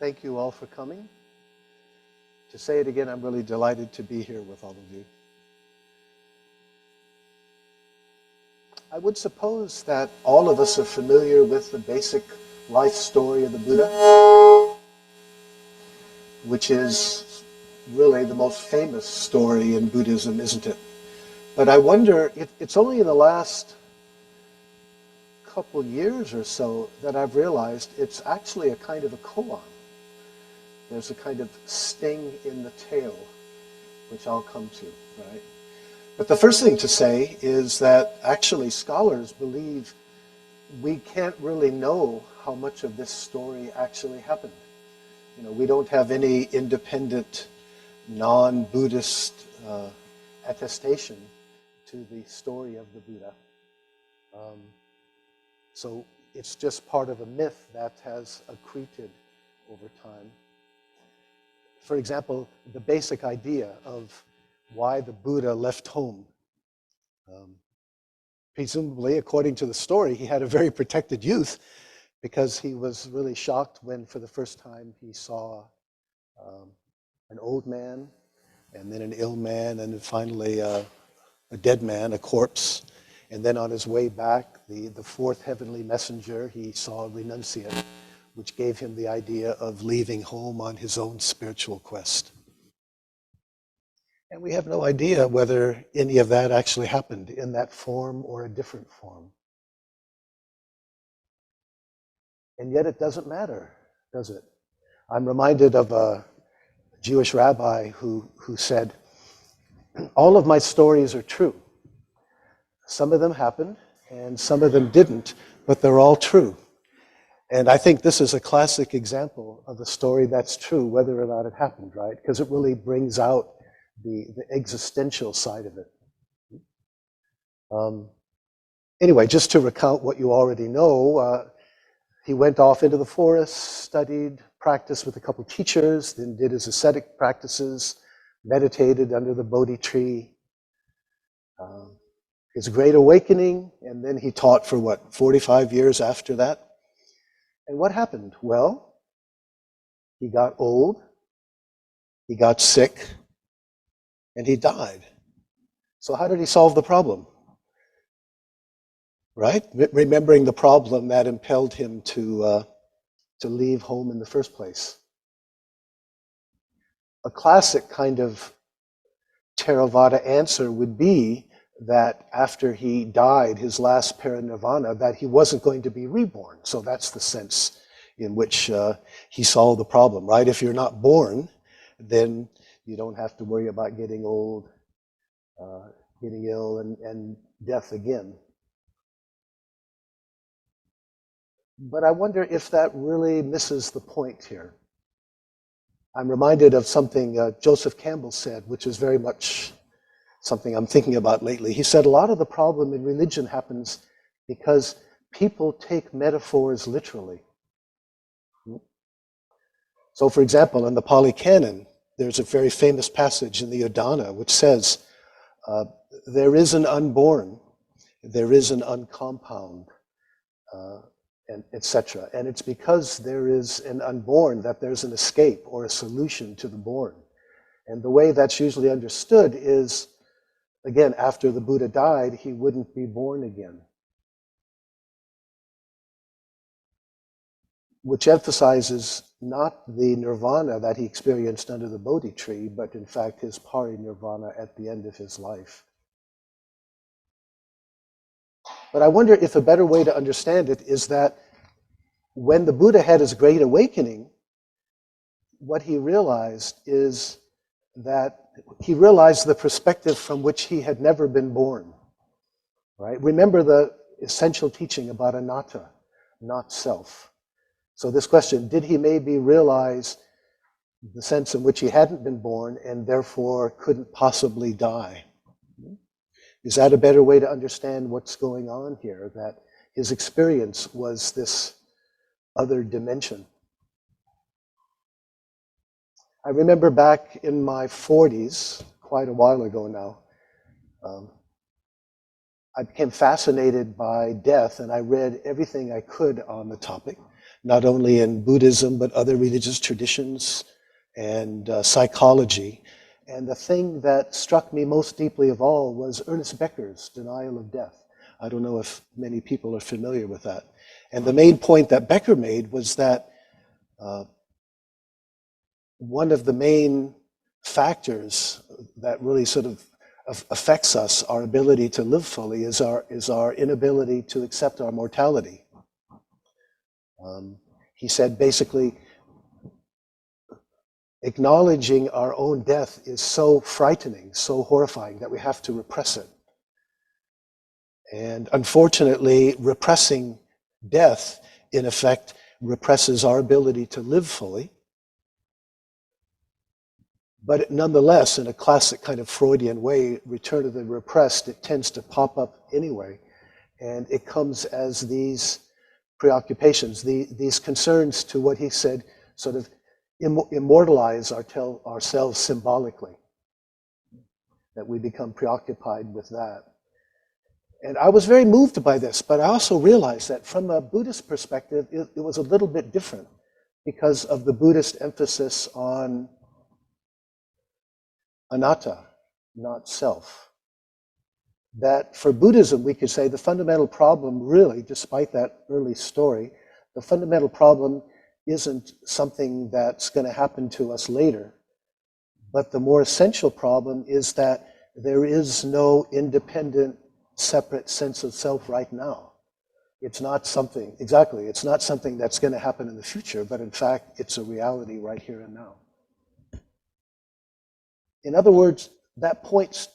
Thank you all for coming. To say it again, I'm really delighted to be here with all of you. I would suppose that all of us are familiar with the basic life story of the Buddha, which is really the most famous story in Buddhism, isn't it? But I wonder, it's only in the last couple years or so that I've realized it's actually a kind of a koan. There's a kind of sting in the tail, which I'll come to, right? But the first thing to say is that actually scholars believe we can't really know how much of this story actually happened. You know, we don't have any independent, non-Buddhist attestation to the story of the Buddha. So it's just part of a myth that has accreted over time. For example, the basic idea of why the Buddha left home. Presumably, according to the story, he had a very protected youth because he was really shocked when, for the first time, he saw an old man, and then an ill man, and then finally a dead man, a corpse. And then on his way back, the fourth heavenly messenger, he saw a renunciate, which gave him the idea of leaving home on his own spiritual quest. And we have no idea whether any of that actually happened in that form or a different form. And yet it doesn't matter, does it? I'm reminded of a Jewish rabbi who said, all of my stories are true. Some of them happened, and some of them didn't, but they're all true. And I think this is a classic example of a story that's true, whether or not it happened, right? Because it really brings out the existential side of it. Anyway, just to recount what you already know, he went off into the forest, studied, practiced with a couple teachers, then did his ascetic practices, meditated under the Bodhi tree, his great awakening, and then he taught for 45 years after that. And what happened? Well, he got old, he got sick, and he died. So how did he solve the problem? Right? Remembering the problem that impelled him to leave home in the first place. A classic kind of Theravada answer would be that after he died, his last parinirvana, that he wasn't going to be reborn. So that's the sense in which he solved the problem, right? If you're not born, then you don't have to worry about getting old, getting ill, and death again. But I wonder if that really misses the point here. I'm reminded of something Joseph Campbell said, which is very much something I'm thinking about lately. He said a lot of the problem in religion happens because people take metaphors literally. So for example, in the Pali Canon, there's a very famous passage in the Udana which says, there is an unborn, there is an uncompound, and etc. And it's because there is an unborn that there's an escape or a solution to the born. And the way that's usually understood is, again, after the Buddha died, he wouldn't be born again. Which emphasizes not the nirvana that he experienced under the Bodhi tree, but in fact his parinirvana at the end of his life. But I wonder if a better way to understand it is that when the Buddha had his great awakening, what he realized is that he realized the perspective from which he had never been born. Right? Remember the essential teaching about anatta, not self. So this question, did he maybe realize the sense in which he hadn't been born and therefore couldn't possibly die? Is that a better way to understand what's going on here? That his experience was this other dimension. I remember back in my 40s, quite a while ago now, I became fascinated by death, and I read everything I could on the topic. not only in Buddhism, but other religious traditions and psychology. And the thing that struck me most deeply of all was Ernest Becker's denial of death. I don't know if many people are familiar with that. And the main point that Becker made was that one of the main factors that really sort of affects us, our ability to live fully, is our inability to accept our mortality. He said basically, acknowledging our own death is so frightening, so horrifying, that we have to repress it. And unfortunately, repressing death, in effect, represses our ability to live fully. But nonetheless, in a classic kind of Freudian way, return of the repressed, it tends to pop up anyway. And it comes as these preoccupations, these concerns to what he said, sort of immortalize ourselves symbolically, that we become preoccupied with that. And I was very moved by this, but I also realized that from a Buddhist perspective, it was a little bit different because of the Buddhist emphasis on anatta, not self. That for Buddhism, we could say the fundamental problem really, despite that early story, the fundamental problem isn't something that's going to happen to us later. But the more essential problem is that there is no independent, separate sense of self right now. It's not something, exactly, it's not something that's going to happen in the future, but in fact, it's a reality right here and now. In other words, that points,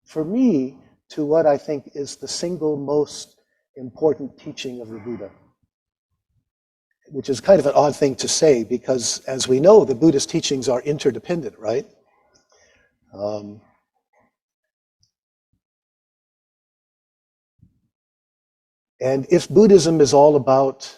for me, to what I think is the single most important teaching of the Buddha. Which is kind of an odd thing to say because, as we know, the Buddhist teachings are interdependent, right? And if Buddhism is all about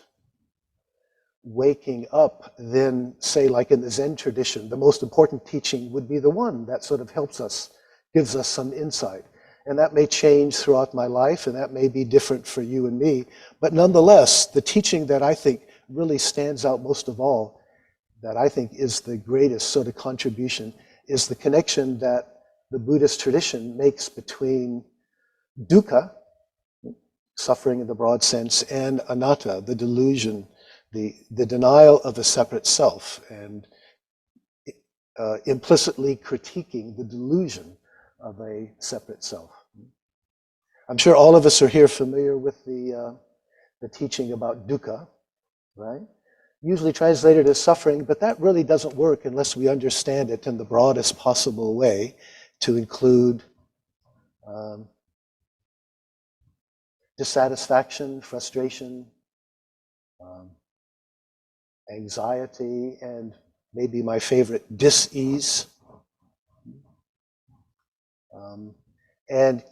waking up, then say like in the Zen tradition, the most important teaching would be the one that sort of helps us, gives us some insight. And that may change throughout my life, and that may be different for you and me. But nonetheless, the teaching that I think really stands out most of all, that I think is the greatest sort of contribution, is the connection that the Buddhist tradition makes between dukkha, suffering in the broad sense, and anatta, the delusion, the denial of a separate self, and implicitly critiquing the delusion of a separate self. I'm sure all of us are here familiar with the teaching about dukkha, right? Usually translated as suffering, but that really doesn't work unless we understand it in the broadest possible way to include dissatisfaction, frustration, anxiety, and maybe my favorite, dis-ease. And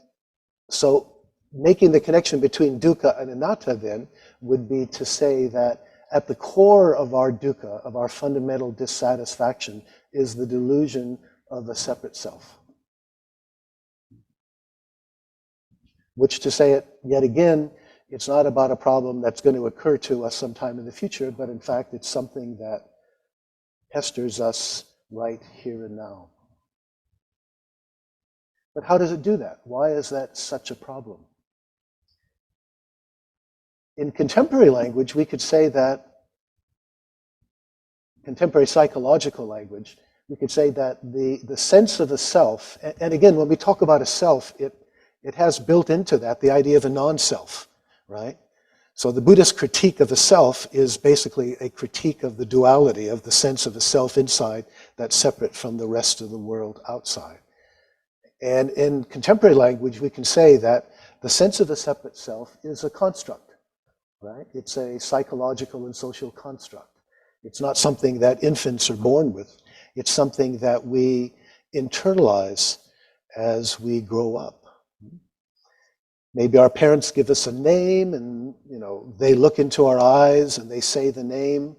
so making the connection between dukkha and anatta then would be to say that at the core of our dukkha, of our fundamental dissatisfaction, is the delusion of a separate self. Which, to say it yet again, it's not about a problem that's going to occur to us sometime in the future, but in fact it's something that pesters us right here and now. But how does it do that? Why is that such a problem? In contemporary language, we could say that, contemporary psychological language, we could say that the sense of a self, and again, when we talk about a self, it has built into that the idea of a non-self, right? So the Buddhist critique of the self is basically a critique of the duality, of the sense of a self inside that's separate from the rest of the world outside. And in contemporary language, we can say that the sense of a separate self is a construct, right? It's a psychological and social construct. It's not something that infants are born with. It's something that we internalize as we grow up. Maybe our parents give us a name and, they look into our eyes and they say the name.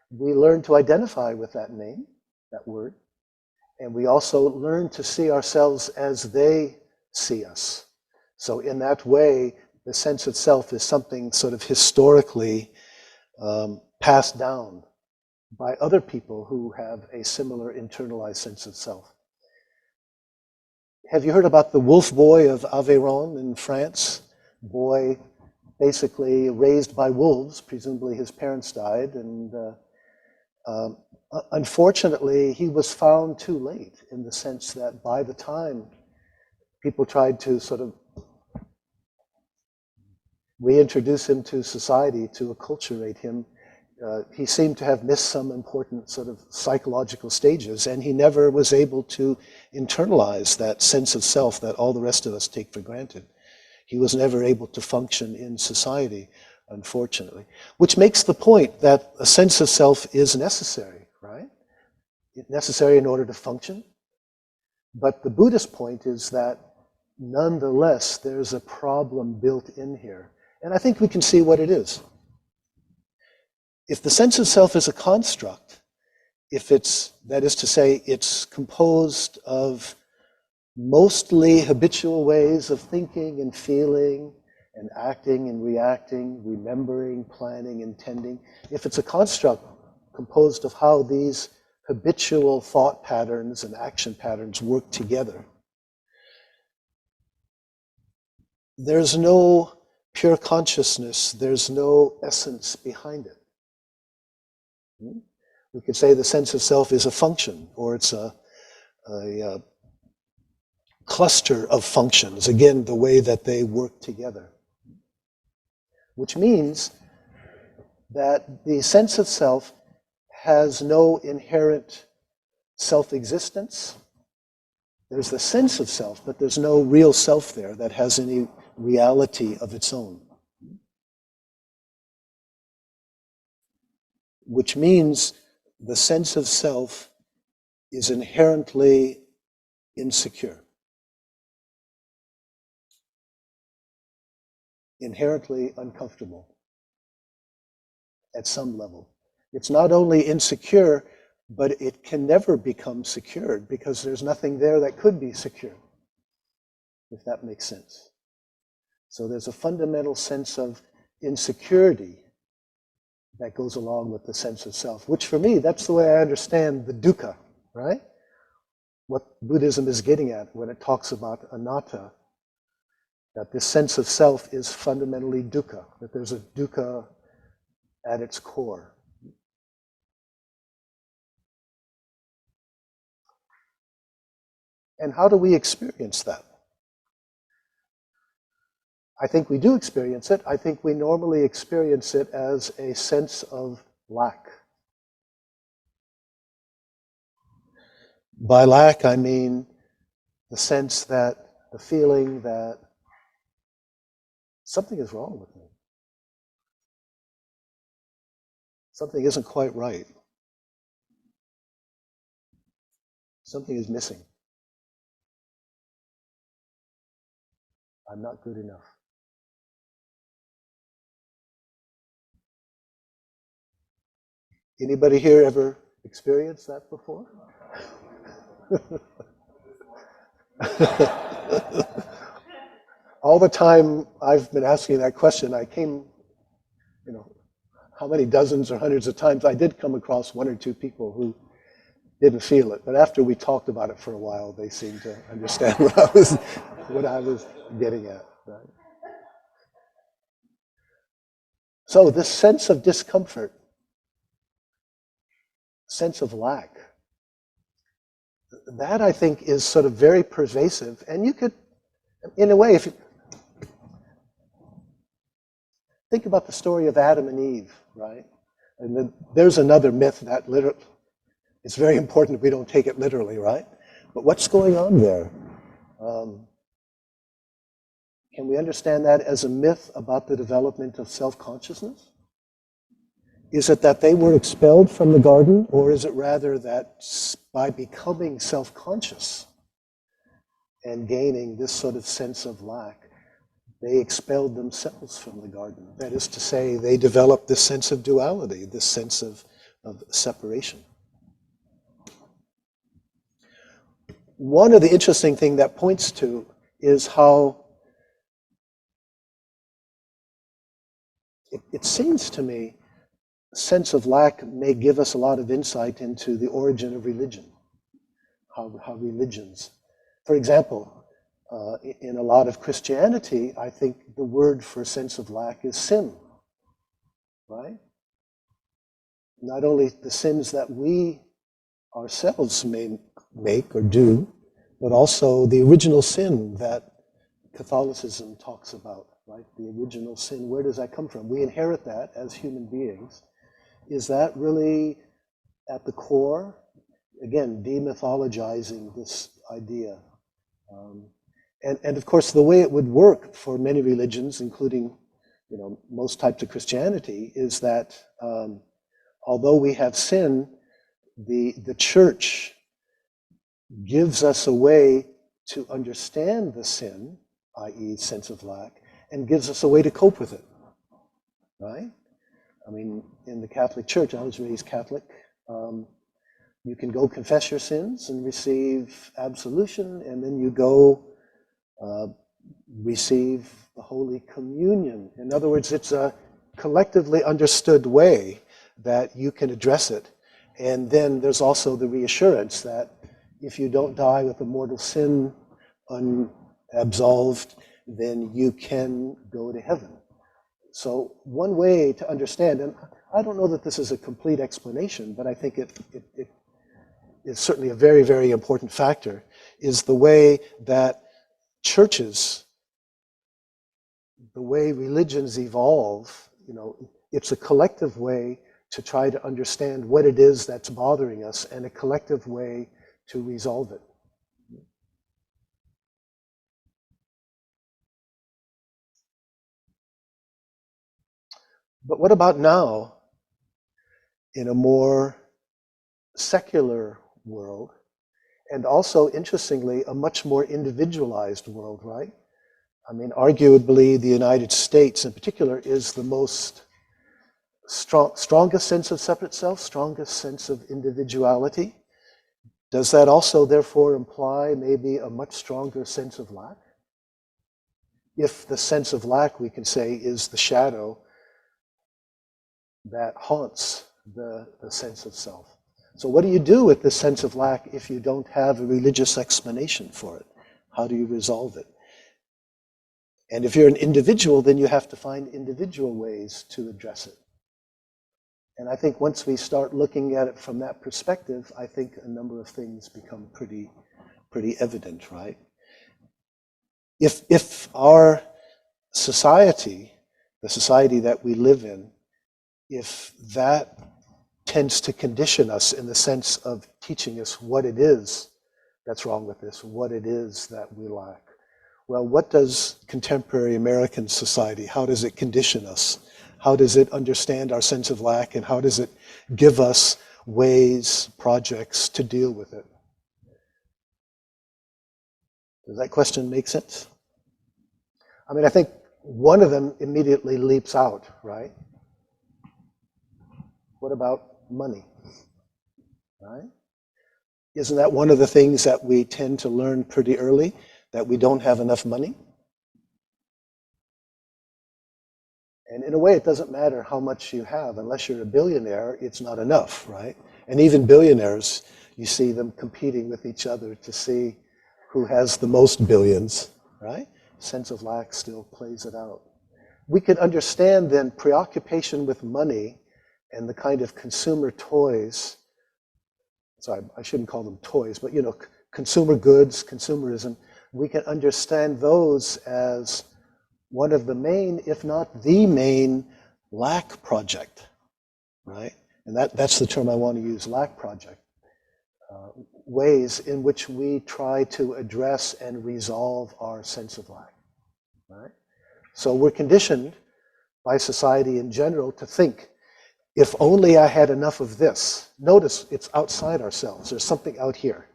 We learn to identify with that name, that word. And we also learn to see ourselves as they see us. So in that way, the sense of self is something sort of historically passed down by other people who have a similar internalized sense of self. Have you heard about the wolf boy of Aveyron in France? Boy basically raised by wolves, presumably his parents died, and unfortunately he was found too late, in the sense that by the time people tried to sort of reintroduce him to society, to acculturate him, he seemed to have missed some important sort of psychological stages, and he never was able to internalize that sense of self that all the rest of us take for granted. He was never able to function in society, unfortunately. Which makes the point that a sense of self is necessary, right? It's necessary in order to function. But the Buddhist point is that nonetheless, there's a problem built in here. And I think we can see what it is. If the sense of self is a construct, if it's, that is to say, it's composed of mostly habitual ways of thinking and feeling and acting and reacting, remembering, planning, intending, if it's a construct composed of how these habitual thought patterns and action patterns work together, there's no pure consciousness, there's no essence behind it. We could say the sense of self is a function, or it's a cluster of functions, again, the way that they work together. Which means that the sense of self has no inherent self-existence. There's the sense of self, but there's no real self there that has any reality of its own. Which means the sense of self is inherently insecure. Inherently uncomfortable at some level. It's not only insecure, but it can never become secured because there's nothing there that could be secured, if that makes sense. So there's a fundamental sense of insecurity that goes along with the sense of self, which for me, that's the way I understand the dukkha, right? What Buddhism is getting at when it talks about anatta, that this sense of self is fundamentally dukkha, that there's a dukkha at its core. And how do we experience that? I think we do experience it. I think we normally experience it as a sense of lack. By lack, I mean the sense that, the feeling that something is wrong with me. Something isn't quite right. Something is missing. I'm not good enough. Anybody here ever experienced that before? All the time I've been asking that question, I came, how many dozens or hundreds of times I did come across one or two people who didn't feel it. But after we talked about it for a while, they seemed to understand what I was getting at. Right? So this sense of discomfort, sense of lack, that I think is sort of very pervasive. And you could, in a way, if you think about the story of Adam and Eve, right? And then there's another myth that literally, it's very important that we don't take it literally, right? But what's going on there? Can we understand that as a myth about the development of self-consciousness? Is it that they were expelled from the garden, or is it rather that by becoming self-conscious and gaining this sort of sense of lack, they expelled themselves from the garden? That is to say, they developed this sense of duality, this sense of separation. One of the interesting things that points to is how it seems to me sense of lack may give us a lot of insight into the origin of religion, how religions. For example, in a lot of Christianity, I think the word for sense of lack is sin, right? Not only the sins that we ourselves may make or do, but also the original sin that Catholicism talks about, right? The original sin, where does that come from? We inherit that as human beings. Is that really at the core? Again, demythologizing this idea. And of course, the way it would work for many religions, including most types of Christianity, is that although we have sin, the church gives us a way to understand the sin, i.e. sense of lack, and gives us a way to cope with it, right? I mean, in the Catholic Church, I was raised Catholic, you can go confess your sins and receive absolution, and then you go receive the Holy Communion. In other words, it's a collectively understood way that you can address it. And then there's also the reassurance that if you don't die with a mortal sin unabsolved, then you can go to heaven. So one way to understand, and I don't know that this is a complete explanation, but I think it is certainly a very, very important factor, is the way that churches, the way religions evolve, it's a collective way to try to understand what it is that's bothering us and a collective way to resolve it. But what about now, in a more secular world, and also, interestingly, a much more individualized world, right? I mean, arguably, the United States in particular is the most strongest sense of separate self, strongest sense of individuality. Does that also, therefore, imply maybe a much stronger sense of lack? If the sense of lack, we can say, is the shadow that haunts the sense of self. So what do you do with this sense of lack if you don't have a religious explanation for it? How do you resolve it? And if you're an individual, then you have to find individual ways to address it. And I think once we start looking at it from that perspective, I think a number of things become pretty evident, right? If our society, the society that we live in, if that tends to condition us in the sense of teaching us what it is that's wrong with this, what it is that we lack. Well, what does contemporary American society, how does it condition us? How does it understand our sense of lack, and how does it give us ways, projects to deal with it? Does that question make sense? I mean, I think one of them immediately leaps out, right? What about money, right? Isn't that one of the things that we tend to learn pretty early, that we don't have enough money? And in a way, it doesn't matter how much you have. Unless you're a billionaire, it's not enough, right? And even billionaires, you see them competing with each other to see who has the most billions, right? Sense of lack still plays it out. We could understand then preoccupation with money and the kind of consumer toys, sorry, I shouldn't call them toys, but consumer goods, consumerism, we can understand those as one of the main, if not the main, lack project, right? And that's the term I want to use, lack project. Ways in which we try to address and resolve our sense of lack, right? So we're conditioned by society in general to think, if only I had enough of this. Notice it's outside ourselves. There's something out here.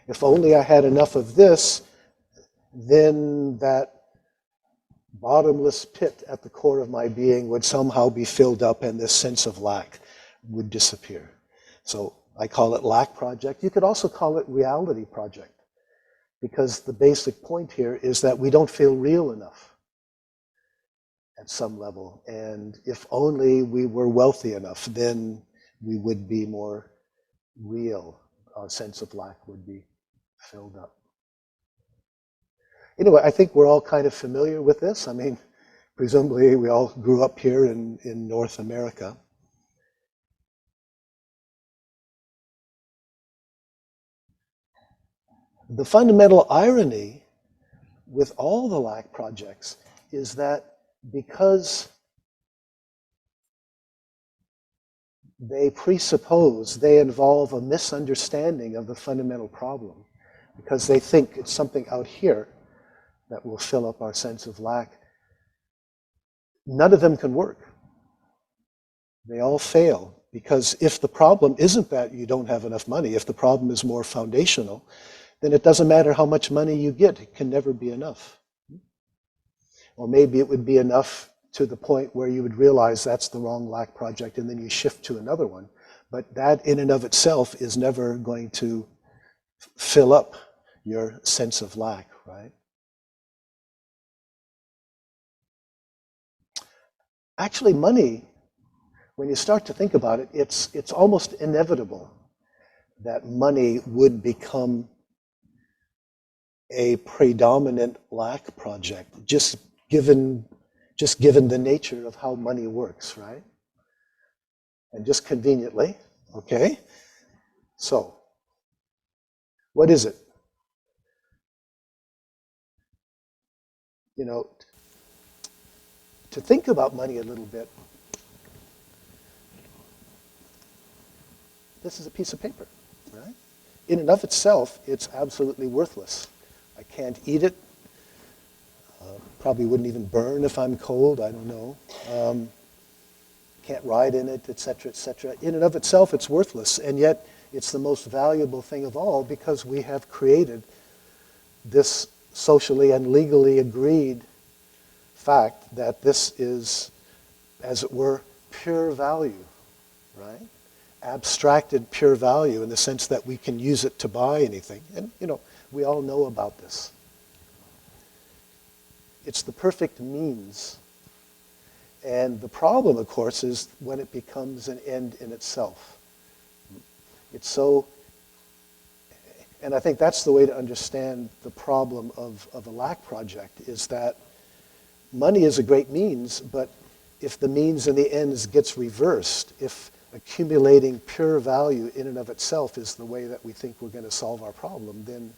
If only I had enough of this, then that bottomless pit at the core of my being would somehow be filled up and this sense of lack would disappear. So I call it lack project. You could also call it reality project, because the basic point here is that we don't feel real enough. at some level. And if only we were wealthy enough, then we would be more real. Our sense of lack would be filled up. Anyway, I think we're all kind of familiar with this. I mean, presumably we all grew up here in North America. The fundamental irony with all the lack projects is that because they presuppose, they involve a misunderstanding of the fundamental problem, because they think it's something out here that will fill up our sense of lack, none of them can work. They all fail, because if the problem isn't that you don't have enough money, if the problem is more foundational, then it doesn't matter how much money you get, it can never be enough. Or maybe it would be enough to the point where you would realize that's the wrong lack project and then you shift to another one. But that in and of itself is never going to fill up your sense of lack, right? Actually, money, when you start to think about it, it's almost inevitable that money would become a predominant lack project, just given the nature of how money works, right? And just conveniently, okay? So, what is it? You know, to think about money a little bit, this is a piece of paper, right? In and of itself, it's absolutely worthless. I can't eat it. Probably wouldn't even burn if I'm cold, I don't know. Can't ride in it, etc., etc. In and of itself, it's worthless, and yet it's the most valuable thing of all because we have created this socially and legally agreed fact that this is, as it were, pure value, right? Abstracted pure value in the sense that we can use it to buy anything. And, you know, we all know about this. It's the perfect means. And the problem, of course, is when it becomes an end in itself. It's so, and I think that's the way to understand the problem of a lack project, is that money is a great means, but if the means and the ends gets reversed, if accumulating pure value in and of itself is the way that we think we're going to solve our problem, then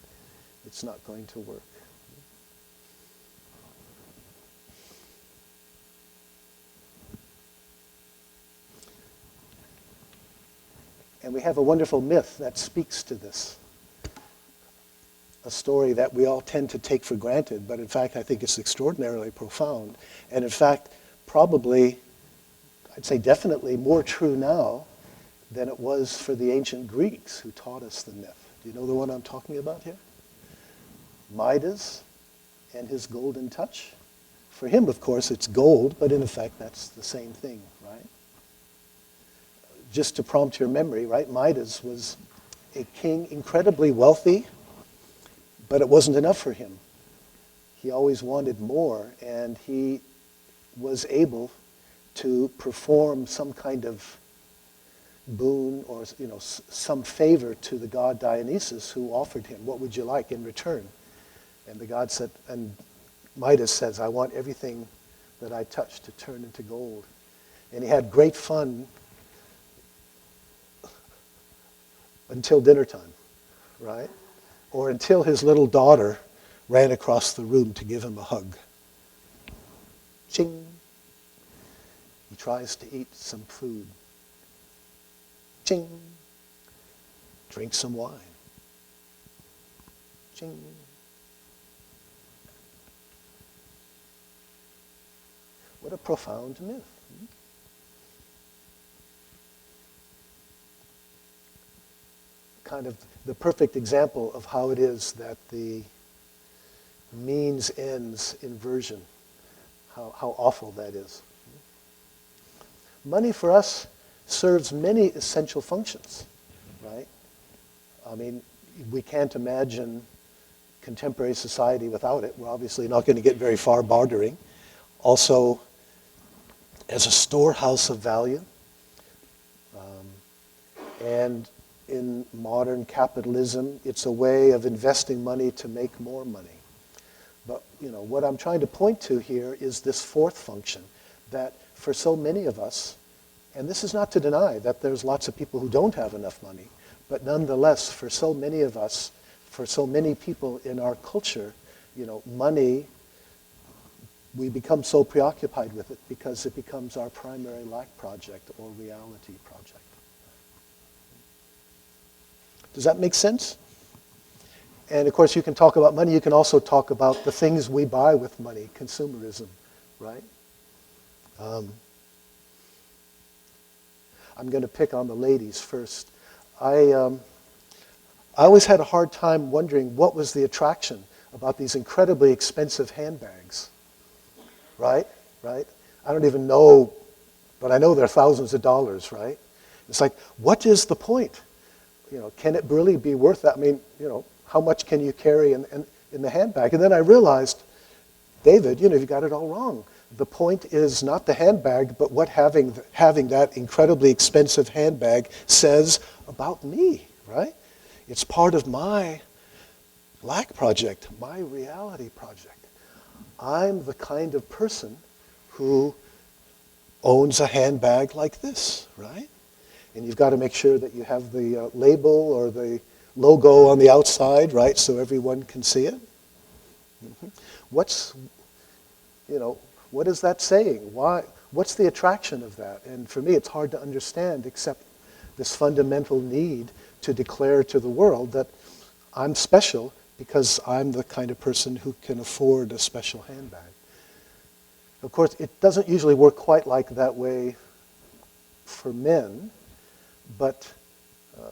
it's not going to work. And we have a wonderful myth that speaks to this. A story that we all tend to take for granted, but in fact I think it's extraordinarily profound. And in fact, probably, I'd say definitely more true now than it was for the ancient Greeks who taught us the myth. Do you know the one I'm talking about here? Midas and his golden touch. For him, of course, it's gold, but in effect that's the same thing, right? Just to prompt your memory, right? Midas was a king, incredibly wealthy, but it wasn't enough for him. He always wanted more, and he was able to perform some kind of boon or, you know, some favor to the god Dionysus, who offered him, what would you like in return? And the god said, and Midas says, I want everything that I touch to turn into gold. And he had great fun until dinner time, right? Or until his little daughter ran across the room to give him a hug. Ching. He tries to eat some food. Ching. Drink some wine. Ching. What a profound myth. Kind of the perfect example of how it is that the means ends inversion, how awful that is. Money for us serves many essential functions, right? I mean, we can't imagine contemporary society without it. We're obviously not going to get very far bartering. Also, as a storehouse of value. And in modern capitalism, it's a way of investing money to make more money. But what I'm trying to point to here is this fourth function, that for so many of us, and this is not to deny that there's lots of people who don't have enough money, but nonetheless, for so many of us, for so many people in our culture, money, we become so preoccupied with it because it becomes our primary life project or reality project. Does that make sense? And of course, you can talk about money. You can also talk about the things we buy with money, consumerism, right? I'm going to pick on the ladies first. I always had a hard time wondering what was the attraction about these incredibly expensive handbags, right? I don't even know, but I know they're thousands of dollars, right? It's like, what is the point? Can it really be worth that? I mean, how much can you carry in the handbag? And then I realized, David, you got it all wrong. The point is not the handbag, but what having that incredibly expensive handbag says about me, right? It's part of my lack project, my reality project. I'm the kind of person who owns a handbag like this, right? And you've got to make sure that you have the label or the logo on the outside, right, so everyone can see it. Mm-hmm. What is that saying? Why? What's the attraction of that? And for me, it's hard to understand except this fundamental need to declare to the world that I'm special because I'm the kind of person who can afford a special handbag. Of course, it doesn't usually work quite like that way for men, but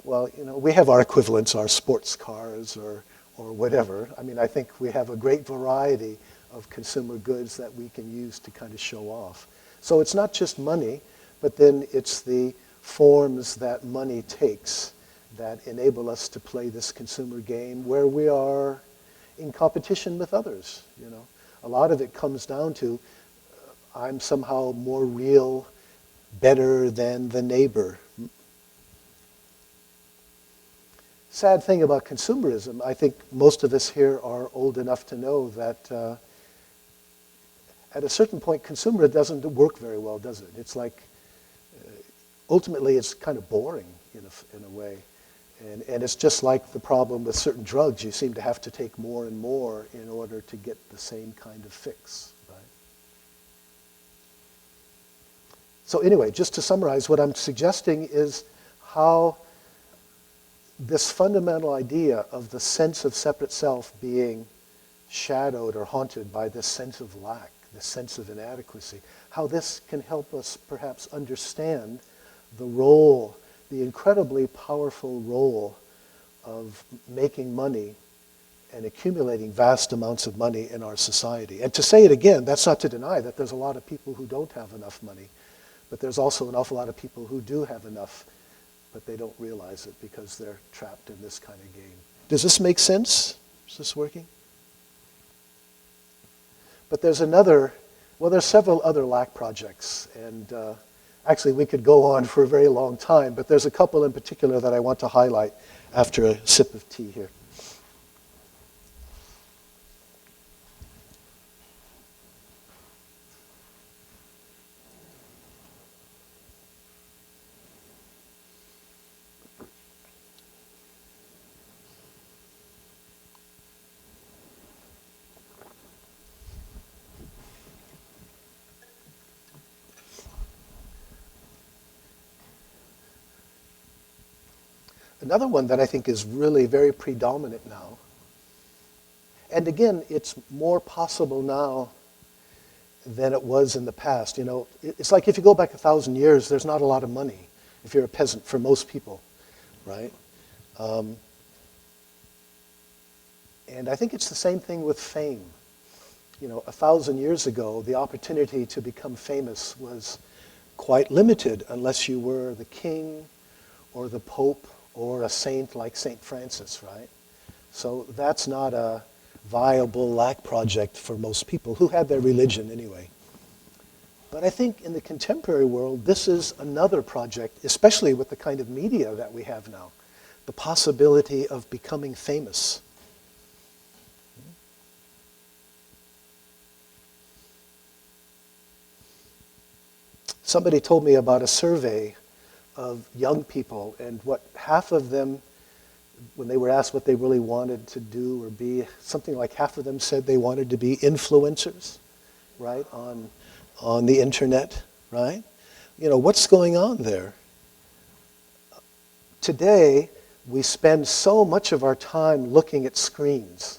we have our equivalents, our sports cars or whatever. I mean, I think we have a great variety of consumer goods that we can use to kind of show off. So it's not just money, but then it's the forms that money takes that enable us to play this consumer game where we are in competition with others. A lot of it comes down to I'm somehow more real, better than the neighbor. Sad thing about consumerism, I think most of us here are old enough to know that at a certain point, consumer doesn't work very well, does it? It's like, ultimately, it's kind of boring in a way. And it's just like the problem with certain drugs. You seem to have to take more and more in order to get the same kind of fix, right? So anyway, just to summarize, what I'm suggesting is how this fundamental idea of the sense of separate self being shadowed or haunted by this sense of lack, this sense of inadequacy, how this can help us perhaps understand the role, the incredibly powerful role of making money and accumulating vast amounts of money in our society. And to say it again, that's not to deny that there's a lot of people who don't have enough money, but there's also an awful lot of people who do have enough, but they don't realize it because they're trapped in this kind of game. Does this make sense? Is this working? But there's there's several other lack projects, and actually we could go on for a very long time, but there's a couple in particular that I want to highlight after a sip of tea here. Another one that I think is really very predominant now, and again, it's more possible now than it was in the past. It's like if you go back 1,000 years, there's not a lot of money if you're a peasant for most people, right? And I think it's the same thing with fame. 1,000 years ago, the opportunity to become famous was quite limited unless you were the king or the pope or a saint like St. Francis, right? So that's not a viable lack project for most people who had their religion anyway. But I think in the contemporary world, this is another project, especially with the kind of media that we have now, the possibility of becoming famous. Somebody told me about a survey of young people, and what half of them, when they were asked what they really wanted to do or be, something like half of them said they wanted to be influencers, right, on the internet, right? You know, what's going on there? Today, we spend so much of our time looking at screens,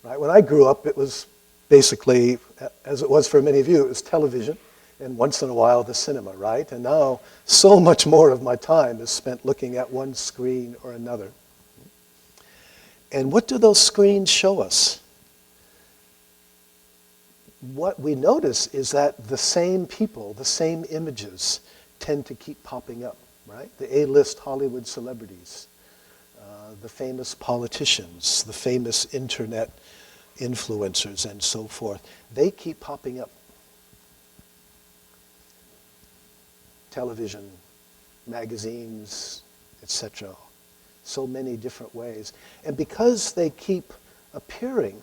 right? When I grew up, it was basically, as it was for many of you, it was television, and once in a while the cinema, right? And now, so much more of my time is spent looking at one screen or another. And what do those screens show us? What we notice is that the same people, the same images tend to keep popping up, right? The A-list Hollywood celebrities, the famous politicians, the famous internet influencers, and so forth. They keep popping up. Television, magazines, etc. So many different ways. And because they keep appearing,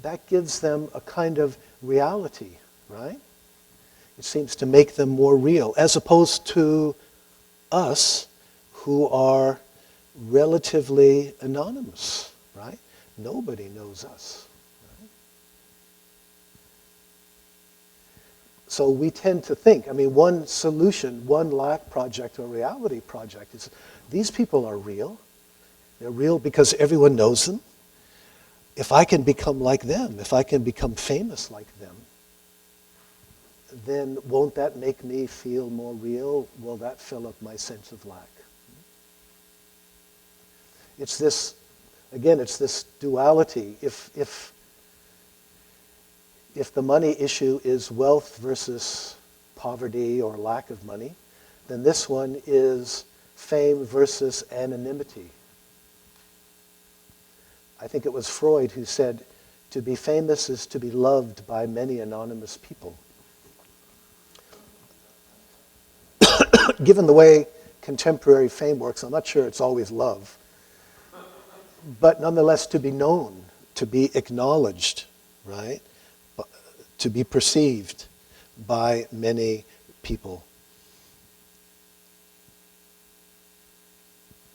that gives them a kind of reality, right? It seems to make them more real, as opposed to us who are relatively anonymous, right? Nobody knows us. Right? So we tend to think, I mean, one solution, one lack project or reality project is these people are real. They're real because everyone knows them. If I can become like them, if I can become famous like them, then won't that make me feel more real? Will that fill up my sense of lack? It's this, again, it's this duality. If the money issue is wealth versus poverty or lack of money, then this one is fame versus anonymity. I think it was Freud who said, to be famous is to be loved by many anonymous people. Given the way contemporary fame works, I'm not sure it's always love. But nonetheless, to be known, to be acknowledged, right? To be perceived by many people.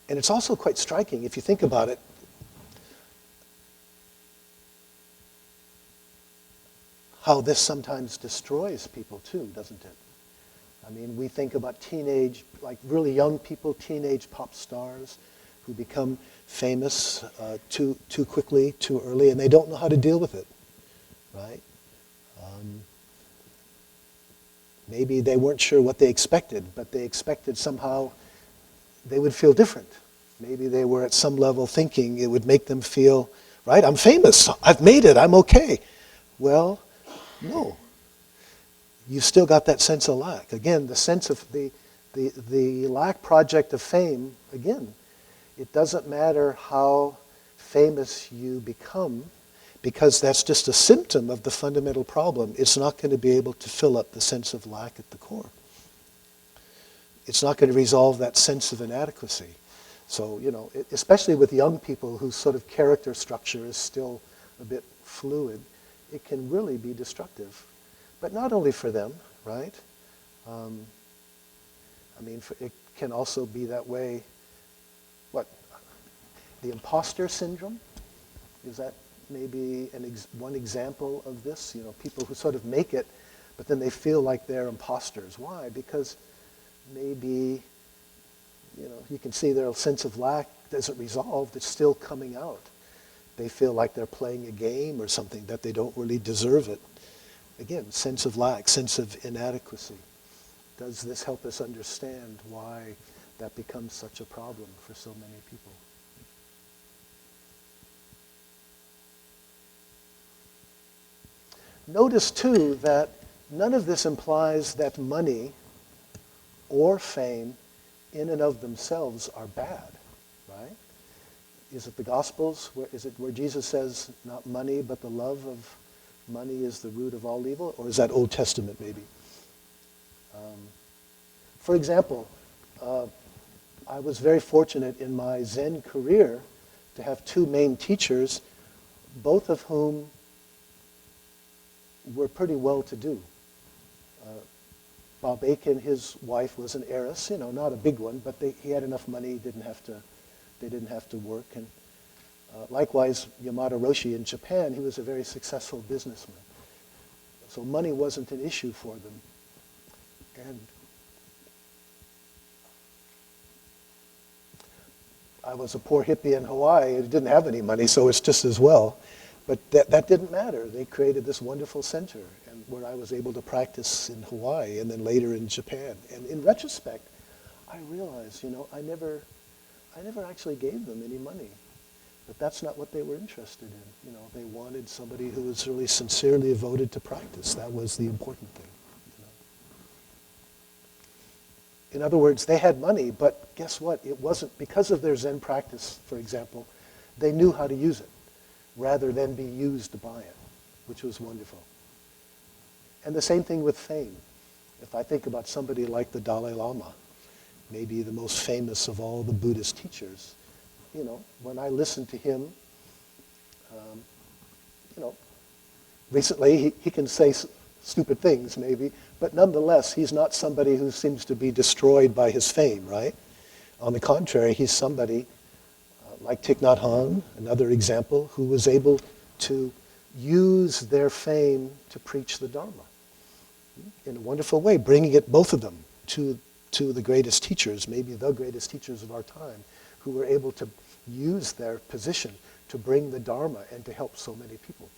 And it's also quite striking, if you think about it, how this sometimes destroys people too, doesn't it? I mean, we think about teenage, like really young people, teenage pop stars who become famous too quickly, too early, and they don't know how to deal with it, right? Maybe they weren't sure what they expected, but they expected somehow they would feel different. Maybe they were at some level thinking it would make them feel, right, I'm famous, I've made it, I'm okay. Well, no. You've still got that sense of lack. Again, the sense of the lack project of fame, again, it doesn't matter how famous you become, because that's just a symptom of the fundamental problem. It's not going to be able to fill up the sense of lack at the core. It's not going to resolve that sense of inadequacy. So, you know, especially with young people whose sort of character structure is still a bit fluid, it can really be destructive. But not only for them, right? I mean, it can also be that way. What? The imposter syndrome? Is that maybe one example of this? You know, people who sort of make it, but then they feel like they're imposters. Why? Because maybe, you know, you can see their sense of lack isn't resolved. It's still coming out. They feel like they're playing a game or something, that they don't really deserve it. Again, sense of lack, sense of inadequacy. Does this help us understand why that becomes such a problem for so many people? Notice too that none of this implies that money or fame in and of themselves are bad, right? Is it the Gospels? Is it where Jesus says, not money, but the love of money is the root of all evil? Or is that Old Testament maybe? For example, I was very fortunate in my Zen career to have two main teachers, both of whom were pretty well-to-do. Bob Aiken, his wife, was an heiress, not a big one, but he had enough money, they didn't have to work. And likewise, Yamada Roshi in Japan, he was a very successful businessman. So money wasn't an issue for them. And I was a poor hippie in Hawaii and didn't have any money, so it's just as well. But that didn't matter. They created this wonderful center and where I was able to practice in Hawaii and then later in Japan. And in retrospect, I realized, I never actually gave them any money. But that's not what they were interested in. They wanted somebody who was really sincerely devoted to practice. That was the important thing. In other words, they had money, but guess what? It wasn't because of their Zen practice, for example, they knew how to use it rather than be used by it, which was wonderful. And the same thing with fame. If I think about somebody like the Dalai Lama, maybe the most famous of all the Buddhist teachers, when I listened to him, recently he can say stupid things maybe, but nonetheless, he's not somebody who seems to be destroyed by his fame, right? On the contrary, he's somebody like Thich Nhat Hanh, another example, who was able to use their fame to preach the Dharma in a wonderful way, bringing it, both of them, to the greatest teachers, maybe the greatest teachers of our time, who were able to use their position to bring the Dharma and to help so many people.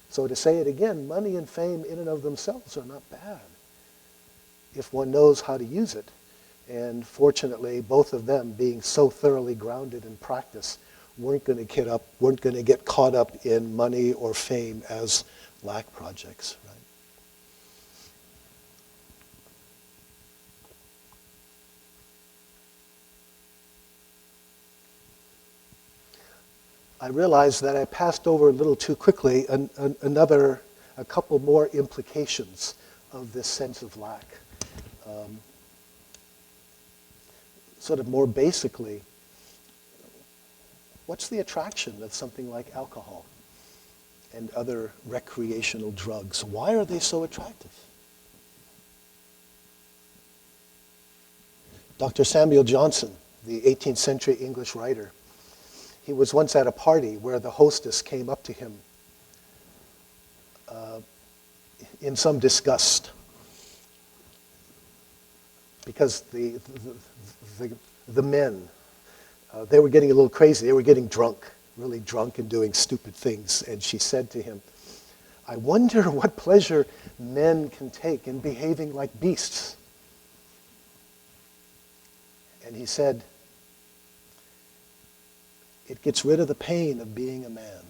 So to say it again, money and fame in and of themselves are not bad if one knows how to use it. And fortunately, both of them, being so thoroughly grounded in practice, weren't going to get caught up in money or fame as lack projects, right? I realized that I passed over a little too quickly a couple more implications of this sense of lack. Sort of more basically, what's the attraction of something like alcohol and other recreational drugs? Why are they so attractive? Dr. Samuel Johnson, the 18th century English writer, he was once at a party where the hostess came up to him in some disgust because the men, they were getting a little crazy. They were getting drunk, really drunk and doing stupid things. And she said to him, "I wonder what pleasure men can take in behaving like beasts." And he said, "It gets rid of the pain of being a man."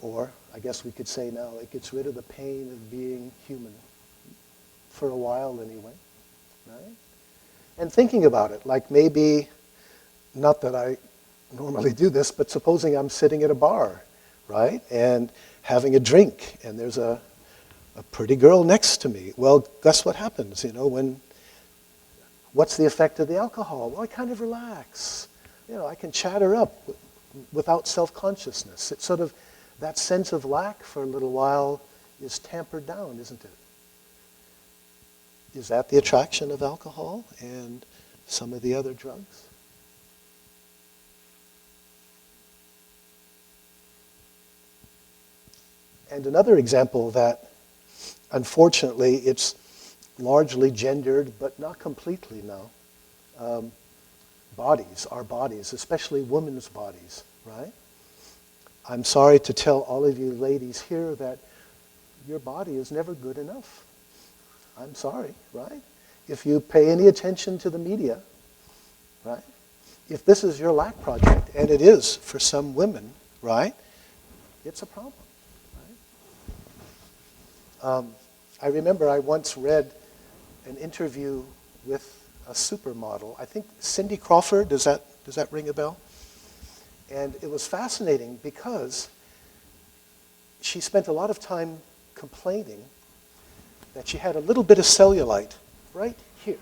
Or, I guess we could say now, it gets rid of the pain of being human. For a while anyway, right? And thinking about it, like maybe, not that I normally do this, but supposing I'm sitting at a bar, right? And having a drink, and there's a pretty girl next to me. Well, guess what happens, what's the effect of the alcohol? Well, I kind of relax. I can chat her up without self-consciousness. It's sort of, that sense of lack for a little while is tampered down, isn't it? Is that the attraction of alcohol and some of the other drugs? And another example that, unfortunately, it's largely gendered, but not completely now. Our bodies, especially women's bodies, right? I'm sorry to tell all of you ladies here that your body is never good enough. I'm sorry, right? If you pay any attention to the media, right? If this is your lack project, and it is for some women, right? It's a problem, right? I remember I once read an interview with a supermodel. I think Cindy Crawford, does that ring a bell? And it was fascinating because she spent a lot of time complaining that she had a little bit of cellulite right here.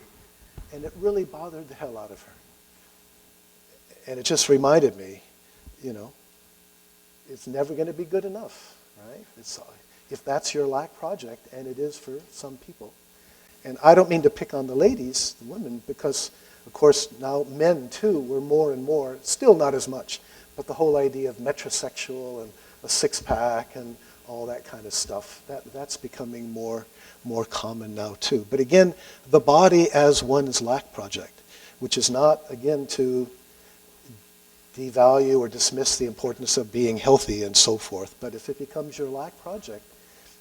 And it really bothered the hell out of her. And it just reminded me, it's never going to be good enough, right? If that's your lack project, and it is for some people. And I don't mean to pick on the ladies, the women, because, of course, now men, too, were more and more, still not as much, but the whole idea of metrosexual and a six-pack and all that kind of stuff, that's becoming more common now, too. But again, the body as one's lack project, which is not, again, to devalue or dismiss the importance of being healthy and so forth. But if it becomes your lack project,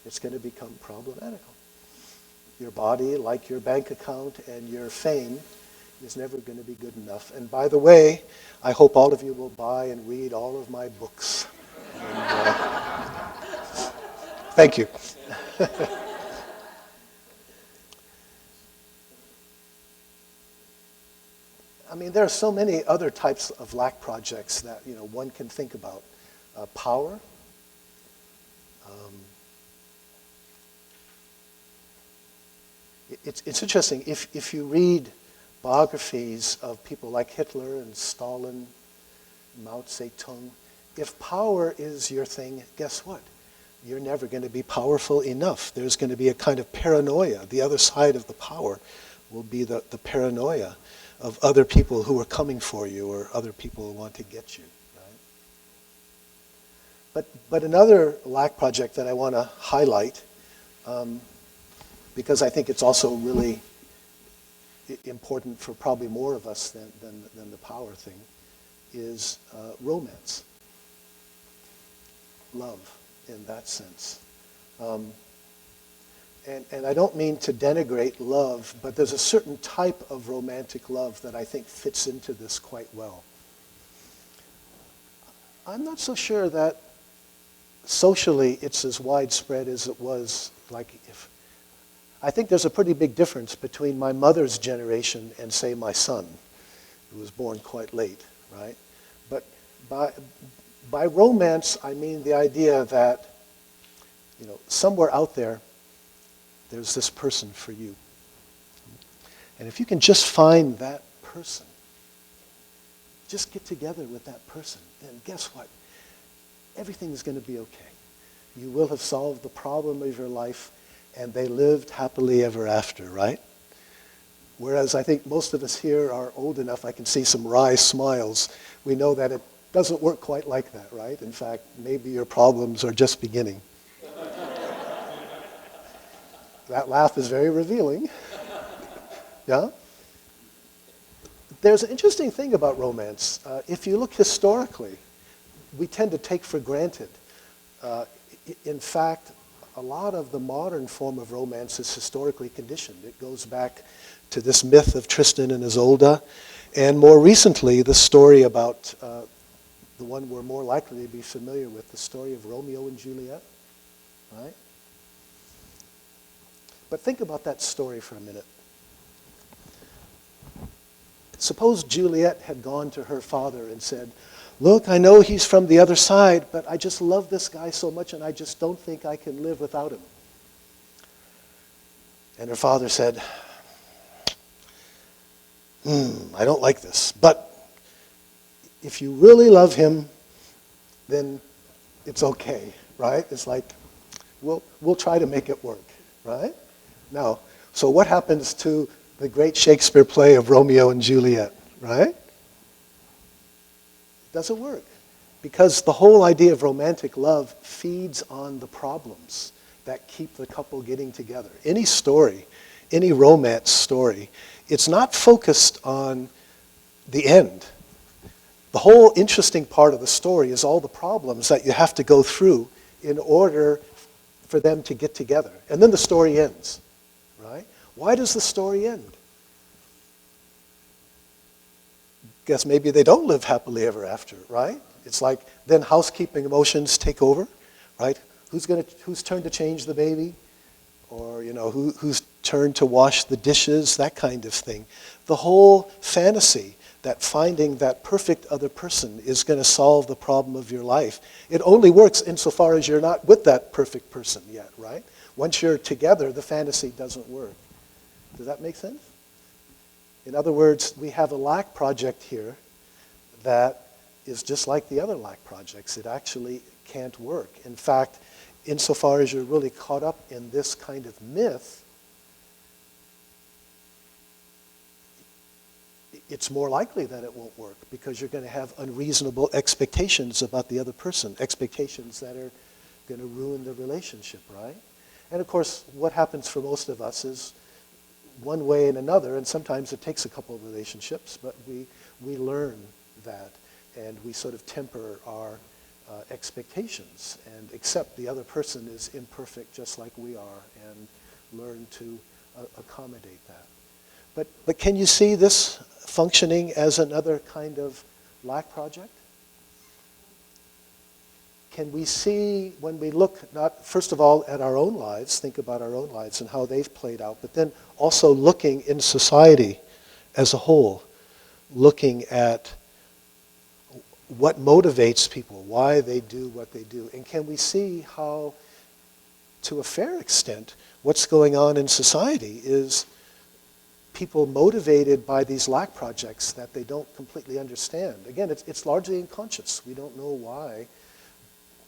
it's going to become problematical. Your body, like your bank account and your fame, is never going to be good enough. And by the way, I hope all of you will buy and read all of my books. And, thank you. I mean, there are so many other types of lack projects that one can think about. Power. It's interesting. If you read biographies of people like Hitler and Stalin, Mao Zedong, if power is your thing, guess what? You're never going to be powerful enough. There's going to be a kind of paranoia. The other side of the power will be the paranoia of other people who are coming for you or other people who want to get you, right? But another lack project that I want to highlight, because I think it's also really important for probably more of us than the power thing, is romance. Love, in that sense. And I don't mean to denigrate love, but there's a certain type of romantic love that I think fits into this quite well. I'm not so sure that socially it's as widespread as it was I think there's a pretty big difference between my mother's generation and, say, my son, who was born quite late, right? But by romance, I mean the idea that, somewhere out there, there's this person for you. And if you can just find that person, just get together with that person, then guess what? Everything is going to be okay. You will have solved the problem of your life, and they lived happily ever after, right? Whereas I think most of us here are old enough, I can see some wry smiles. We know that it doesn't work quite like that, right? In fact, maybe your problems are just beginning. That laugh is very revealing. Yeah? There's an interesting thing about romance. If you look historically, we tend to take for granted. In fact, a lot of the modern form of romance is historically conditioned. It goes back to this myth of Tristan and Isolde, and more recently, the story about the one we're more likely to be familiar with, the story of Romeo and Juliet, right? But think about that story for a minute. Suppose Juliet had gone to her father and said, "Look, I know he's from the other side, but I just love this guy so much and I just don't think I can live without him." And her father said, "I don't like this, but if you really love him, then it's okay," right? It's like, we'll try to make it work, right? Now, so what happens to the great Shakespeare play of Romeo and Juliet, right? It doesn't work. Because the whole idea of romantic love feeds on the problems that keep the couple getting together. Any story, any romance story, it's not focused on the end. The whole interesting part of the story is all the problems that you have to go through in order for them to get together. And then the story ends, right? Why does the story end? Guess maybe they don't live happily ever after, right? It's like then housekeeping emotions take over, right? Whose turn to change the baby? Or, whose turn to wash the dishes, that kind of thing. The whole fantasy that finding that perfect other person is going to solve the problem of your life. It only works insofar as you're not with that perfect person yet, right? Once you're together, the fantasy doesn't work. Does that make sense? In other words, we have a lack project here that is just like the other lack projects. It actually can't work. In fact, insofar as you're really caught up in this kind of myth, it's more likely that it won't work because you're going to have unreasonable expectations about the other person, expectations that are going to ruin the relationship, right? And of course, what happens for most of us is one way and another, and sometimes it takes a couple of relationships, but we learn that, and we sort of temper our expectations and accept the other person is imperfect just like we are and learn to accommodate that. But can you see this functioning as another kind of lack project? Can we see, when we look, not first of all at our own lives, think about our own lives and how they've played out, but then also looking in society as a whole, looking at what motivates people, why they do what they do, and can we see how, to a fair extent, what's going on in society is people motivated by these lack projects that they don't completely understand. Again, it's largely unconscious. We don't know why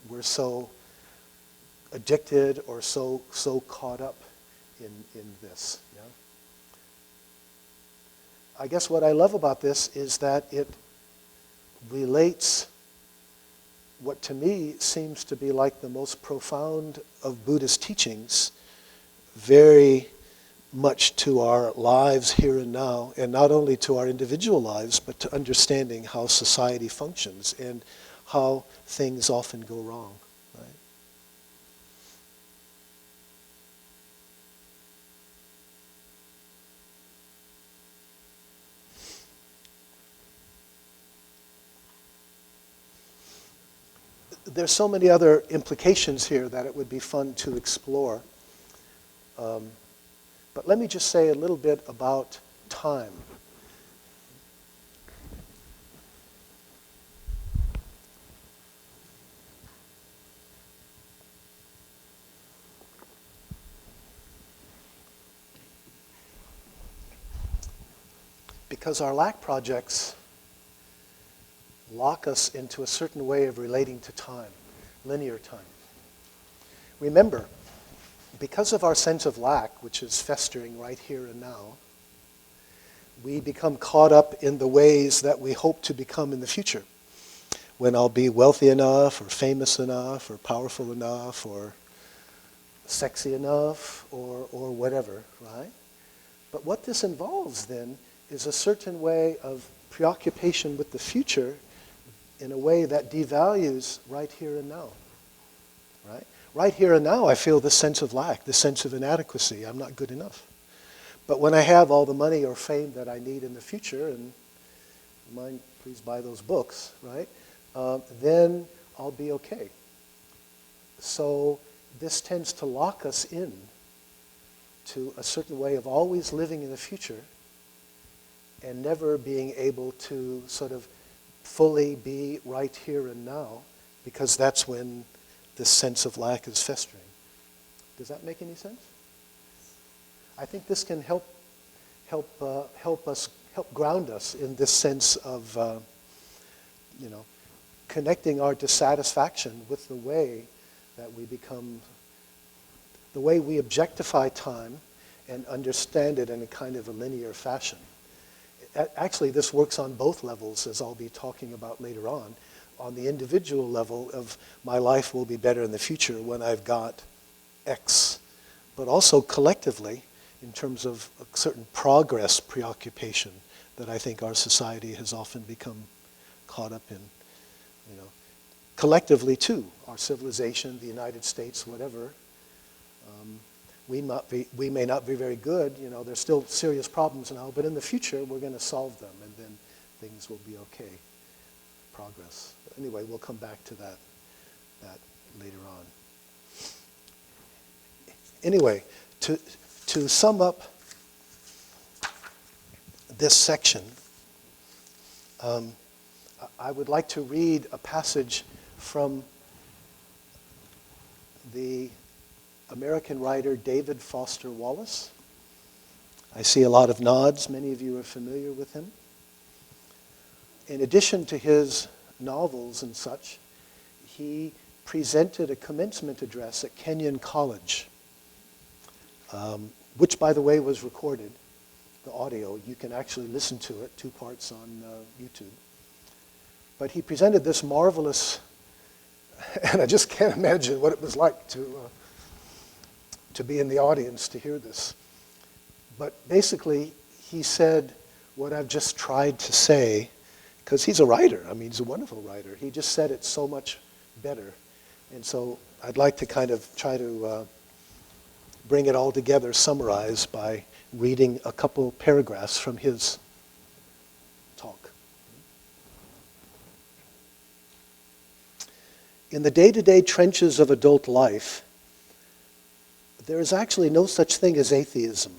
we're so addicted or so caught up in this. Yeah? I guess what I love about this is that it relates what to me seems to be like the most profound of Buddhist teachings very much to our lives here and now, and not only to our individual lives, but to understanding how society functions and how things often go wrong. Right? There's so many other implications here that it would be fun to explore. But let me just say a little bit about time. Because our lack projects lock us into a certain way of relating to time, linear time. Remember, because of our sense of lack, which is festering right here and now, we become caught up in the ways that we hope to become in the future, when I'll be wealthy enough, or famous enough, or powerful enough, or sexy enough, or whatever, right? But what this involves then is a certain way of preoccupation with the future in a way that devalues right here and now, right? Right here and now, I feel this sense of lack, this sense of inadequacy. I'm not good enough. But when I have all the money or fame that I need in the future, and mind, please buy those books, right? Then I'll be okay. So this tends to lock us in to a certain way of always living in the future and never being able to sort of fully be right here and now, because that's when this sense of lack is festering. Does that make any sense? I think this can help ground us in this sense of connecting our dissatisfaction with the way that we become, the way we objectify time and understand it in a kind of a linear fashion. Actually, this works on both levels, as I'll be talking about later on. On the individual level of my life will be better in the future when I've got X, but also collectively in terms of a certain progress preoccupation that I think our society has often become caught up in. Collectively too, our civilization, the United States, whatever, we may not be very good, there's still serious problems now, but in the future we're going to solve them and then things will be okay. Progress. Anyway, we'll come back to that later on. Anyway, to sum up this section, I would like to read a passage from the American writer David Foster Wallace. I see a lot of nods. Many of you are familiar with him. In addition to his novels and such, he presented a commencement address at Kenyon College, which, by the way, was recorded, the audio. You can actually listen to it, 2 parts on YouTube. But he presented this marvelous, and I just can't imagine what it was like to be in the audience to hear this. But basically, he said what I've just tried to say, because he's a writer. I mean, he's a wonderful writer. He just said it so much better. And so I'd like to kind of try to bring it all together, summarize by reading a couple paragraphs from his talk. In the day-to-day trenches of adult life, there is actually no such thing as atheism.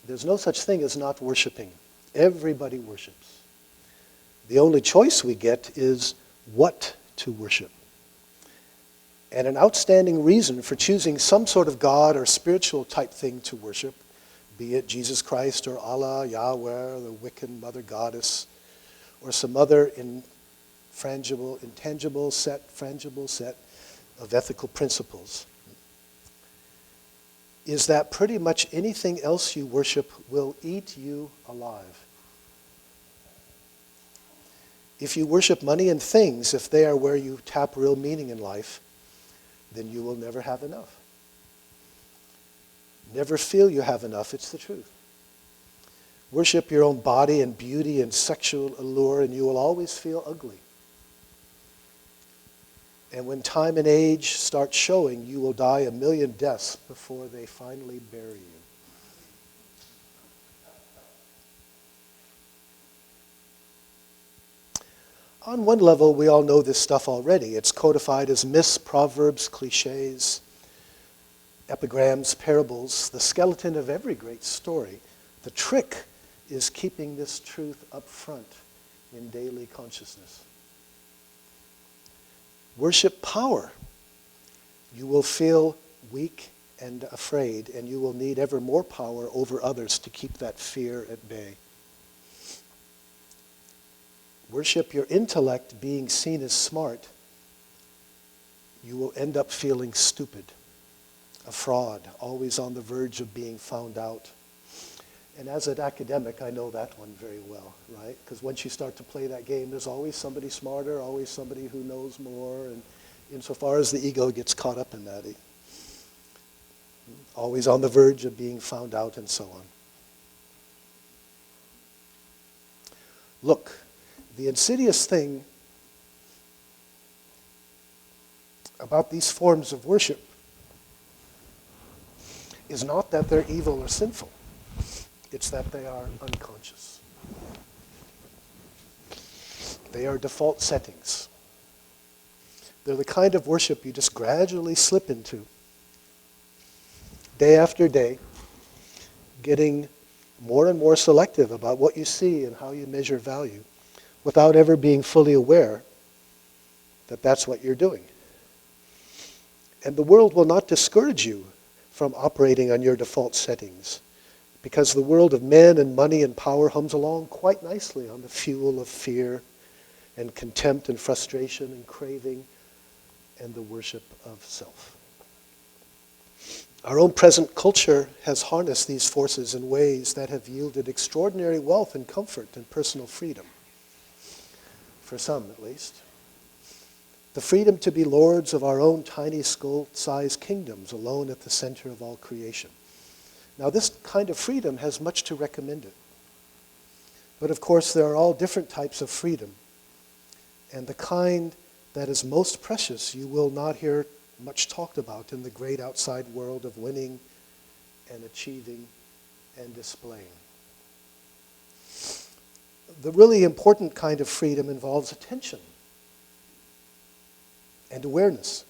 There's no such thing as not worshiping. Everybody worships. The only choice we get is what to worship. And an outstanding reason for choosing some sort of God or spiritual type thing to worship, be it Jesus Christ or Allah, Yahweh, or the Wiccan Mother Goddess, or some other intangible set of ethical principles, is that pretty much anything else you worship will eat you alive. If you worship money and things, if they are where you tap real meaning in life, then you will never have enough. Never feel you have enough, it's the truth. Worship your own body and beauty and sexual allure, and you will always feel ugly. And when time and age start showing, you will die a million deaths before they finally bury you. On one level, we all know this stuff already. It's codified as myths, proverbs, cliches, epigrams, parables, the skeleton of every great story. The trick is keeping this truth up front in daily consciousness. Worship power. You will feel weak and afraid, and you will need ever more power over others to keep that fear at bay. Worship your intellect, being seen as smart. You will end up feeling stupid, a fraud, always on the verge of being found out. And as an academic, I know that one very well, right? Because once you start to play that game, there's always somebody smarter, always somebody who knows more, and insofar as the ego gets caught up in that, always on the verge of being found out and so on. Look, the insidious thing about these forms of worship is not that they're evil or sinful. It's that they are unconscious. They are default settings. They're the kind of worship you just gradually slip into, day after day, getting more and more selective about what you see and how you measure value, without ever being fully aware that that's what you're doing. And the world will not discourage you from operating on your default settings, because the world of men and money and power hums along quite nicely on the fuel of fear and contempt and frustration and craving and the worship of self. Our own present culture has harnessed these forces in ways that have yielded extraordinary wealth and comfort and personal freedom, for some at least. The freedom to be lords of our own tiny skull-sized kingdoms, alone at the center of all creation. Now, this kind of freedom has much to recommend it. But of course, there are all different types of freedom. And the kind that is most precious, you will not hear much talked about in the great outside world of winning and achieving and displaying. The really important kind of freedom involves attention and awareness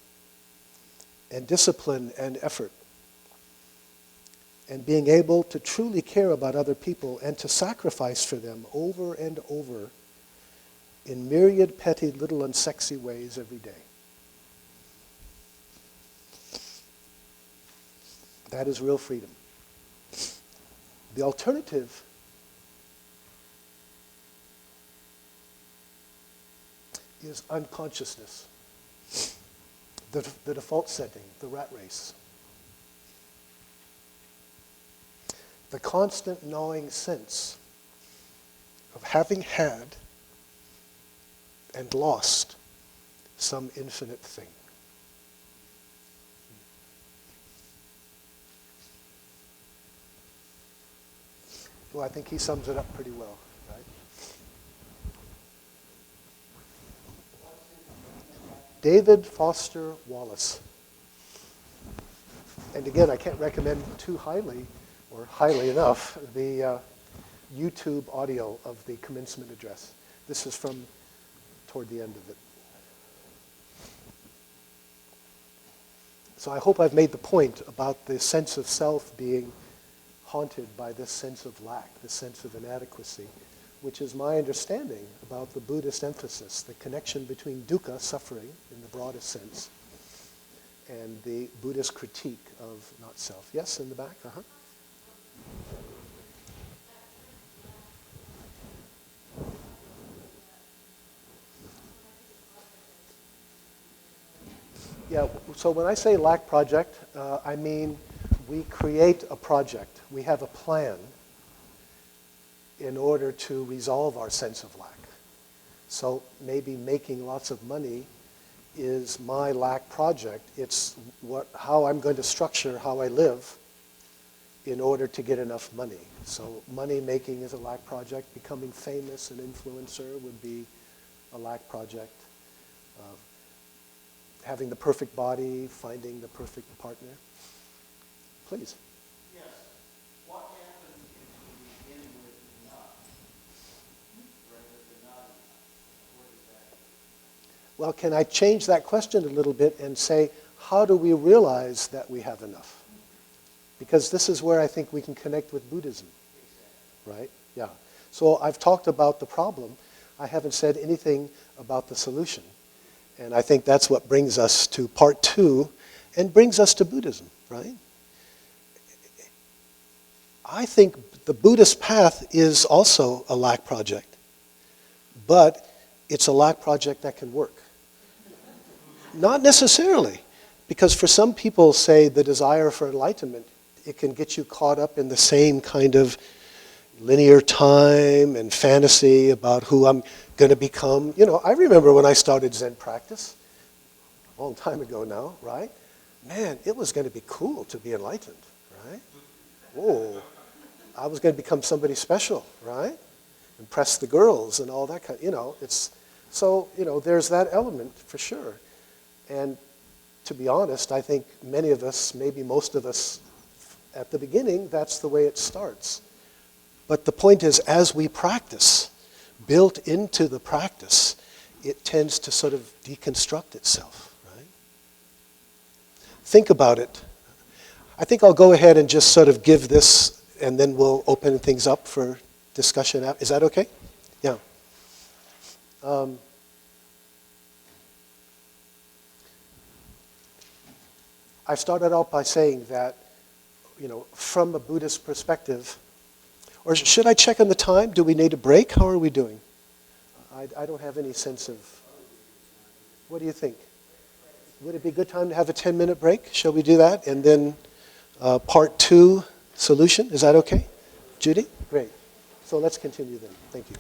and discipline and effort, and being able to truly care about other people and to sacrifice for them over and over in myriad petty little unsexy ways every day. That is real freedom. The alternative is unconsciousness, the default setting, the rat race. The constant gnawing sense of having had and lost some infinite thing. Well, I think he sums it up pretty well, right? David Foster Wallace. And again, I can't recommend too highly, or highly enough, the YouTube audio of the commencement address. This is from toward the end of it. So I hope I've made the point about the sense of self being haunted by this sense of lack, this sense of inadequacy, which is my understanding about the Buddhist emphasis, the connection between dukkha, suffering in the broadest sense, and the Buddhist critique of not self. Yes, in the back? Uh-huh. Yeah, so when I say lack project, I mean we create a project. We have a plan in order to resolve our sense of lack. So maybe making lots of money is my lack project. It's how I'm going to structure how I live in order to get enough money. So money making is a lack project. Becoming famous, an influencer, would be a lack project. Having the perfect body, finding the perfect partner. Please. Yes. What happens if we begin with enough rather than not enough? Where does that go? Well, can I change that question a little bit and say, how do we realize that we have enough? Because this is where I think we can connect with Buddhism. Exactly. Right? Yeah. So I've talked about the problem. I haven't said anything about the solution. And I think that's what brings us to part 2 and brings us to Buddhism, right? I think the Buddhist path is also a lack project, but it's a lack project that can work. Not necessarily, because for some people, say, the desire for enlightenment, it can get you caught up in the same kind of linear time and fantasy about who I'm going to become. You know, I remember when I started Zen practice, a long time ago now, right? Man, it was going to be cool to be enlightened, right? Whoa, I was going to become somebody special, right? Impress the girls and all that kind, it's, so, there's that element for sure. And to be honest, I think many of us, maybe most of us, at the beginning, that's the way it starts. But the point is, as we practice, built into the practice, it tends to sort of deconstruct itself, right? Think about it. I think I'll go ahead and just sort of give this, and then we'll open things up for discussion. Is that okay? Yeah. I started out by saying that, from a Buddhist perspective, or should I check on the time? Do we need a break? How are we doing? I don't have any sense of, what do you think? Would it be a good time to have a 10-minute break? Shall we do that? And then part 2, solution. Is that okay? Judy? Great. So let's continue then. Thank you.